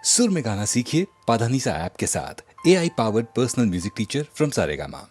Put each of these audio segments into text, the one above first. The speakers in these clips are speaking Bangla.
सुर में गाना सीखिए पाधानीसा ऐप के साथ। AI powered personal music teacher from Saregama.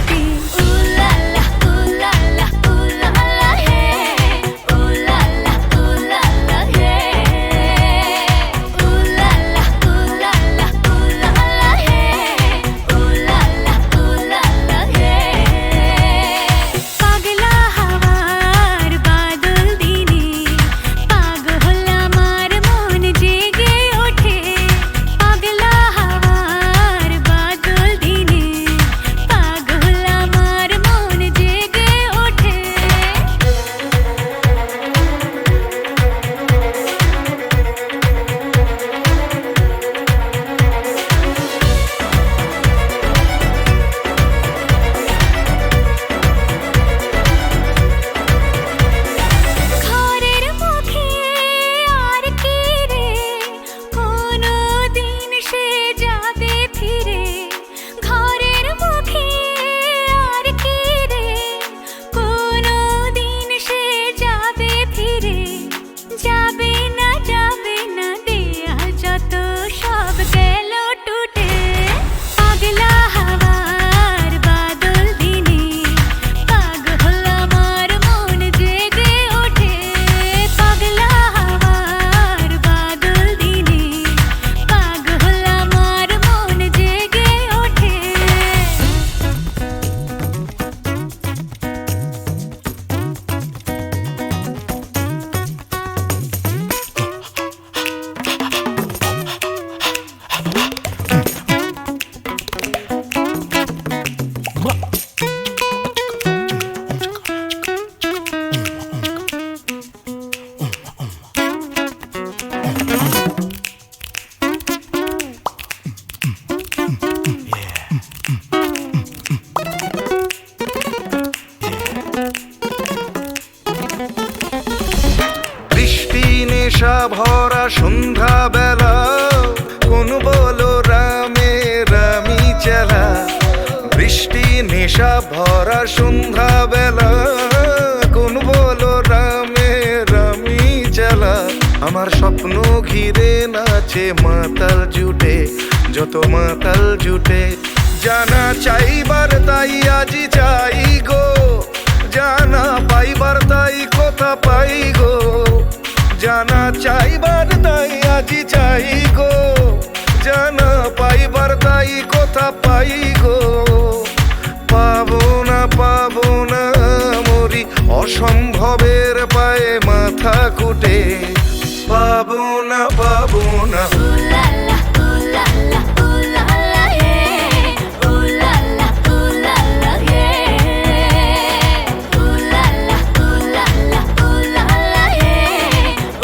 टूटे उला ला उला ला उला ला हे उला ला उला ला हे उला ला उला ला उला ला हे उला ला उला ला हे পাগলা হাওয়ার বাদল দিনে পাগল আমার মন জেগে ওঠে পাগলা হাওয়ার বাদল দিনে পাগল আমার মন জেগে ওঠে ঘরের মুখে আর কি রে কোনো দিন সে যাবে ফিরে ঘরের মুখে আর কি রে কোনো দিন সে যাবে ফিরে যাবে না দেয়া যত সব গেল টুটে পাগলা হাওয়ার বাদল দিনে পাগল আমার মন জেগে ওঠে পাগলা হাওয়ার বাদল দিনে পাগল আমার মন জেগে ওঠে বৃষ্টি নেশা ভরা সন্ধ্যা বেলা কোন বলো রামে রামি চেলা বৃষ্টি নেশা ভরা সন্ধ্যা বেলা কোন বলো রামে রামি চেলা আমার স্বপ্ন ঘিরে নাচে মাতাল জুটে যত মাতাল জুটে জানা চাইবার তাই আজি চাই গো জানা পাইবার তাই কথা পাই গো জানা চাইবার তাই আজি চাই গো জানা পাইবার তাই কথা পাই গো পাবো না মরি অসম্ভবের পায়ে মাথা কুটে পাবো না উলা লা উলা লা উলা লা হে উলা লা উলা লা হে উলা লা উলা লা উলা লা হে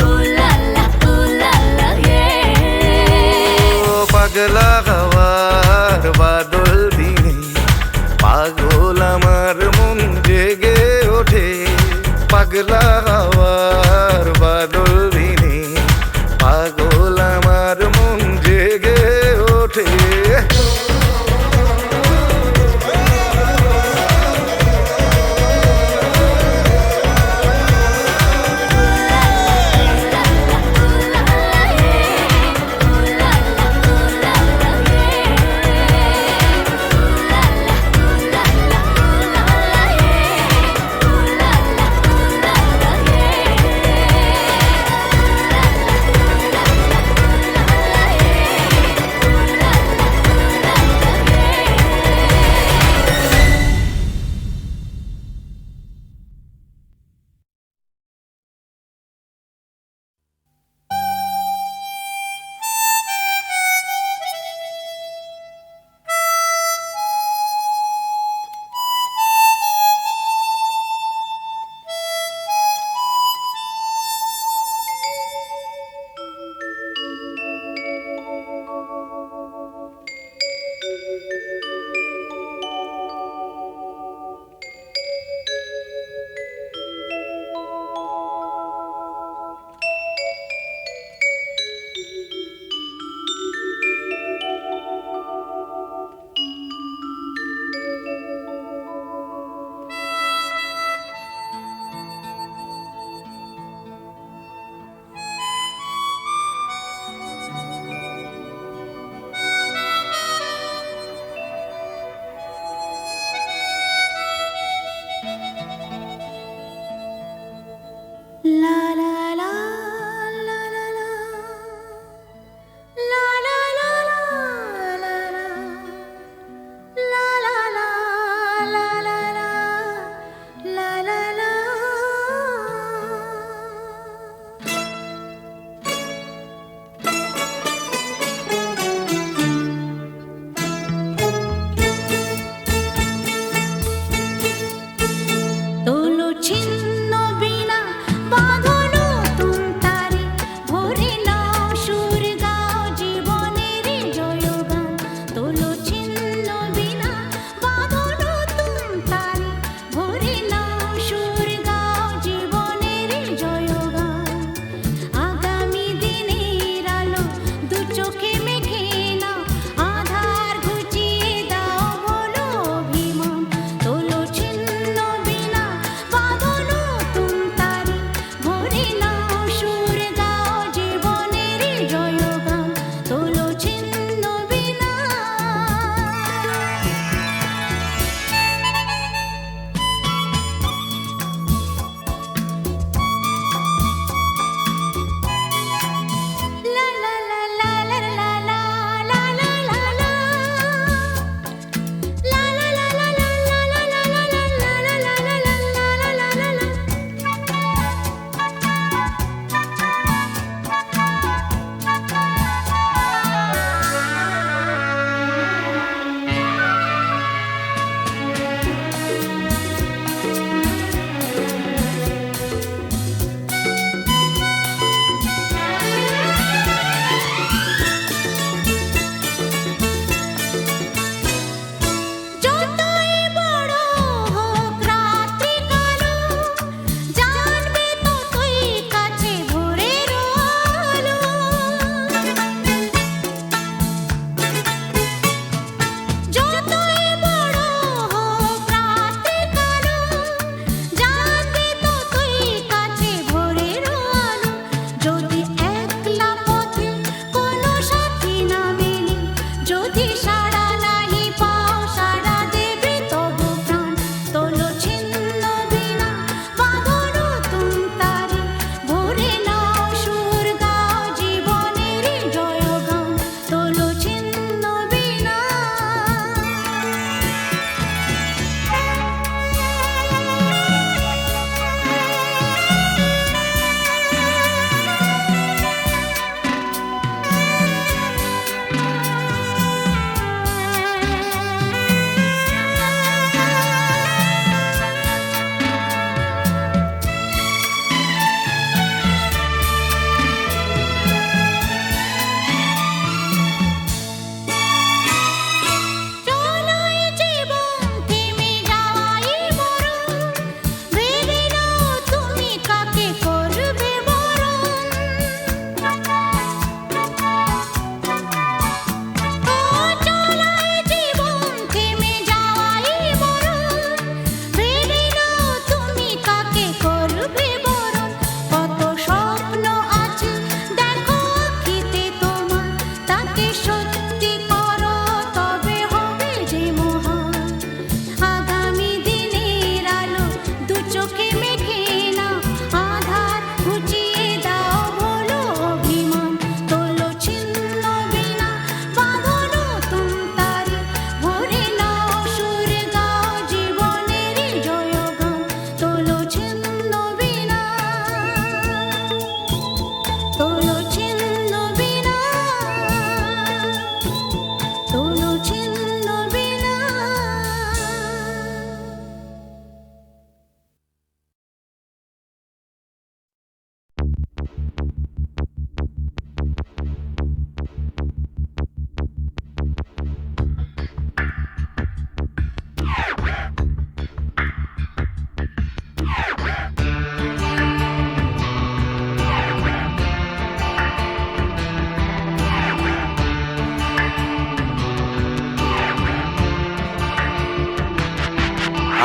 উলা লা উলা লা হে পাগলা হাওয়ার বাদল দিনে পাগল আমার মন জেগে ওঠে পাগলা হাওয়ার বাদল দিনে পাগল আমার মন জেগে ওঠে উলা লা উলা লা উলা লা হে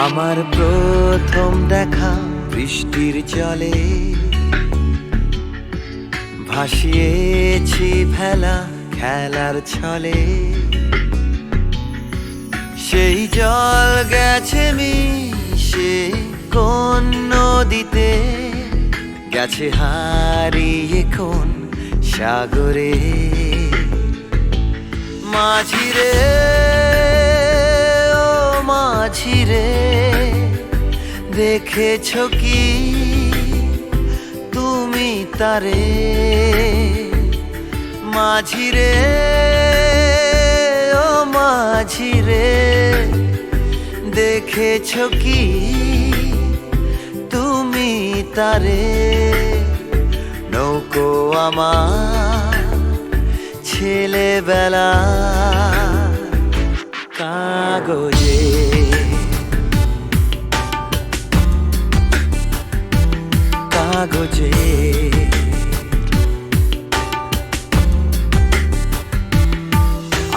আমার প্রথম দেখা বৃষ্টির জলে ভাসিয়েছি ভেলা খেলার ছলে, সেই জল গেছে মিশে কোন নদীতে, গেছে হারিয়ে কোন সাগরে। মাঝিরে ও মাঝিরে, দেখেছ কি তুমি তারে? মাঝিরে ও মাঝিরে, দেখেছ কি তুমি তারে? নৌকো আমার ছেলেবেলা কাগজে, কাগজে।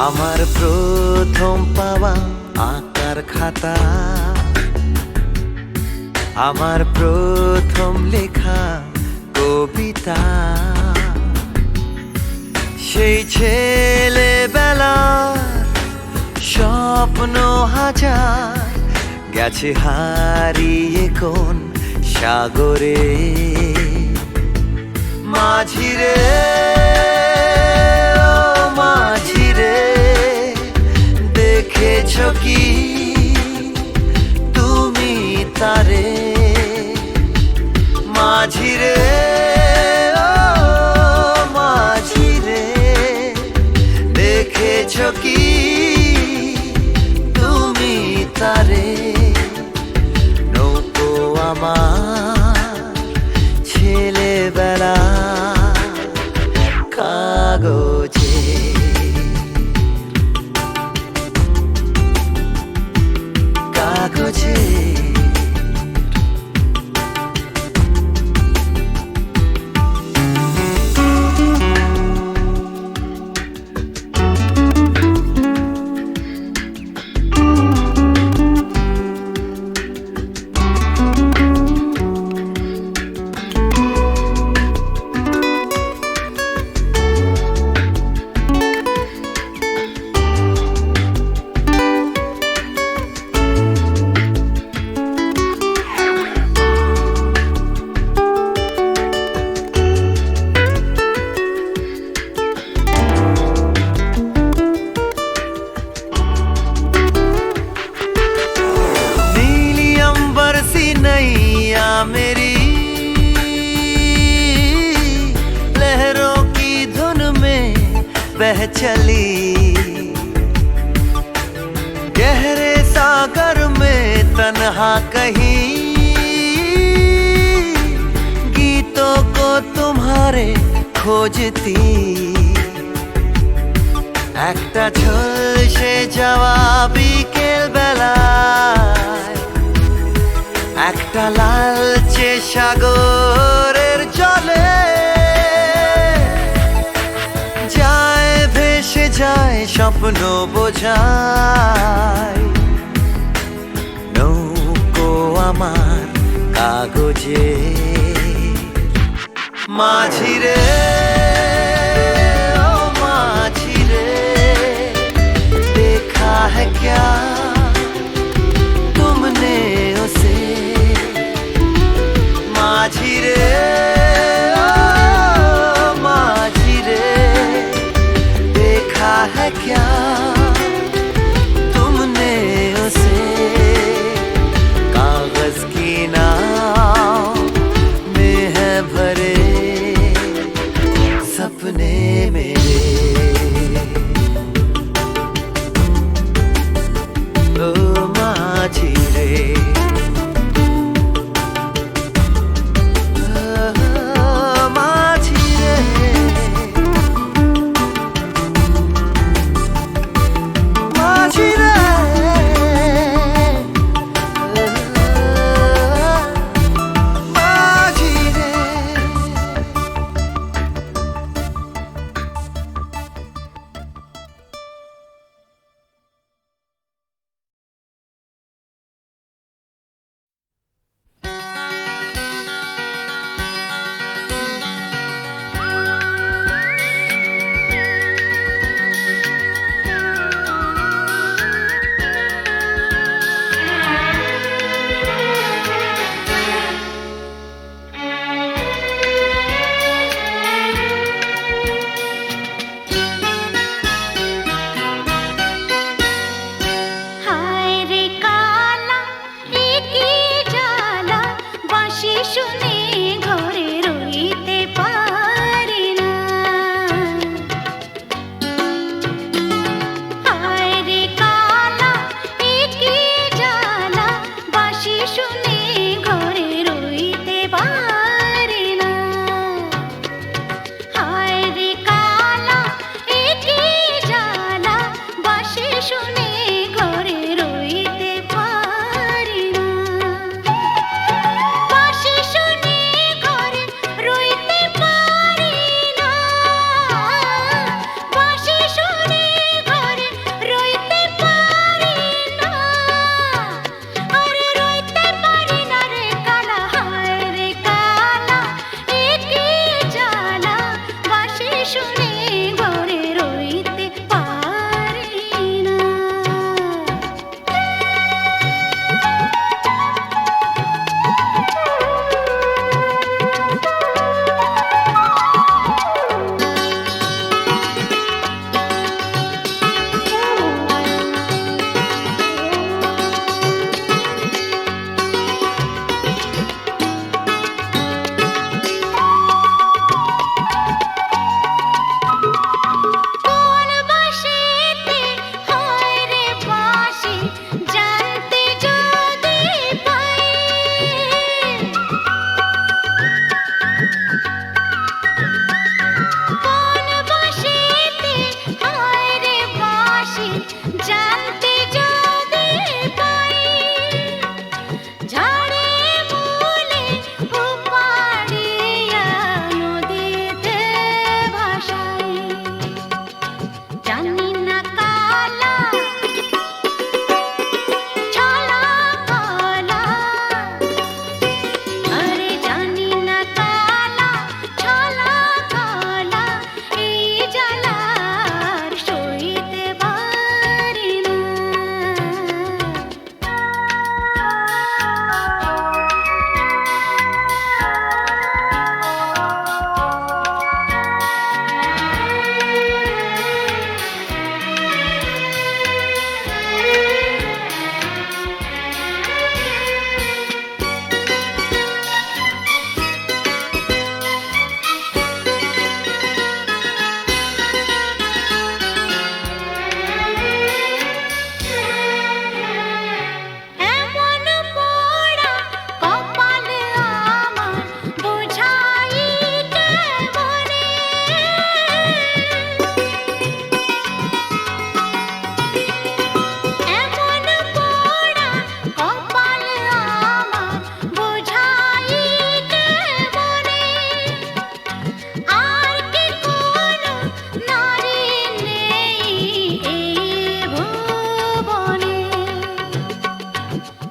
আমার প্রথম পাওয়া আঁকার খাতা, আমার প্রথম লেখা কবিতা, সেই ছেলেবেলা স্বপ্ন হাজার, গেছে হারিয়ে কোন সাগরে। মাঝিরে ও মাঝিরে, দেখেছ কি তুমি তারে? মাঝিরে ও মাঝিরে, দেখেছ কি তুমি তারে? নৌকো আমার ছেলেবেলা কাগজে, কাগজে। नैया मेरी लहरों की धुन में बह चली, गहरे सागर में तन्हा कहीं गीतों को तुम्हारे खोजती। একটা ঝলসে যাওয়া বিকেল বেলায়, একটা লালচে সাগরের জলে যায় ভেসে যায় স্বপ্ন বোঝায়। নৌকো আমার কাগজে, মাঝিরে ও মাঝিরে, देखा है क्या तुमने उसे? माझिरे ओ माझिरे, देखा है क्या तुमने उसे? कागज की नाव में है भरे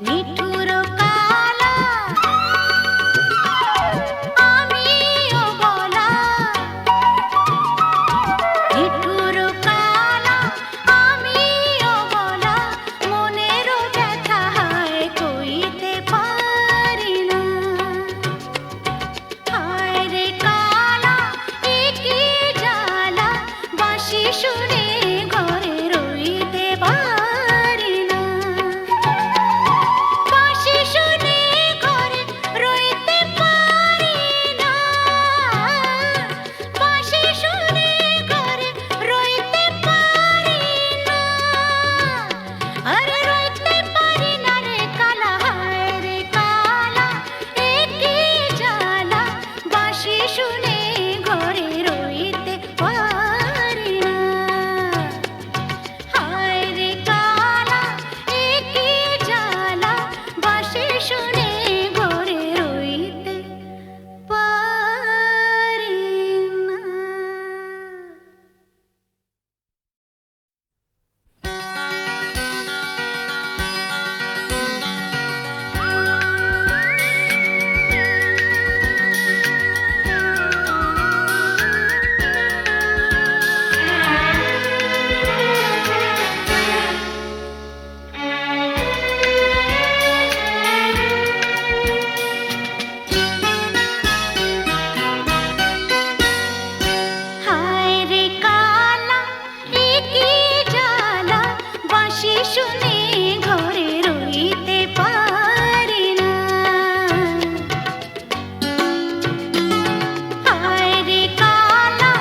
নিঠুর কালা আমিও বলা, নিঠুর কালা আমিও বলা, মনের ব্যথা হায় কইতে পারি না। হায় রে কালা এ কি জ্বালা, বাঁশি শুনে ঘরে রইতে পারি না। বাঁশি শুনে ঘরে রইতে পারি না। বাঁশি শুনে ঘরে রইতে পারি না। আরে রইতে পারি না রে কালা, হায় রে কালা এ কি জ্বালা, বাঁশি শুনে ঘরে রইতে পারি না। হায় রে কালা এ কি জ্বালা, বাঁশি শুনে ঘরে রইতে পারি না। হায় রে কালা এ কি জ্বালা, বাঁশি শুনে ঘরে রইতে পারি না। হায় রে কালা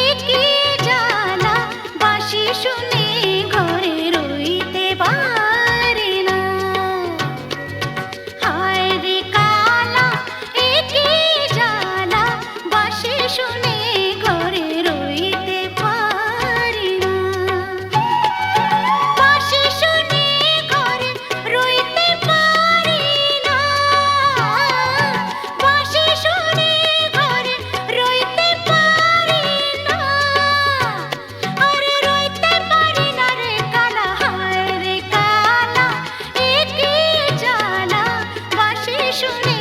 এ কি জ্বালা, বাঁশি শুনে ঘরে রইতে পারি না। হায় রে কালা এ কি জ্বালা, বাঁশি শুনে ঘরে রইতে পারি না। বাঁশি শুনে ঘরে রইতে পারি না। বাঁশি শুনে ঘরে রইতে পারি না। আরে রইতে পারি না রে কালা, হায় রে কালা এ কি জ্বালা, বাঁশি শুনে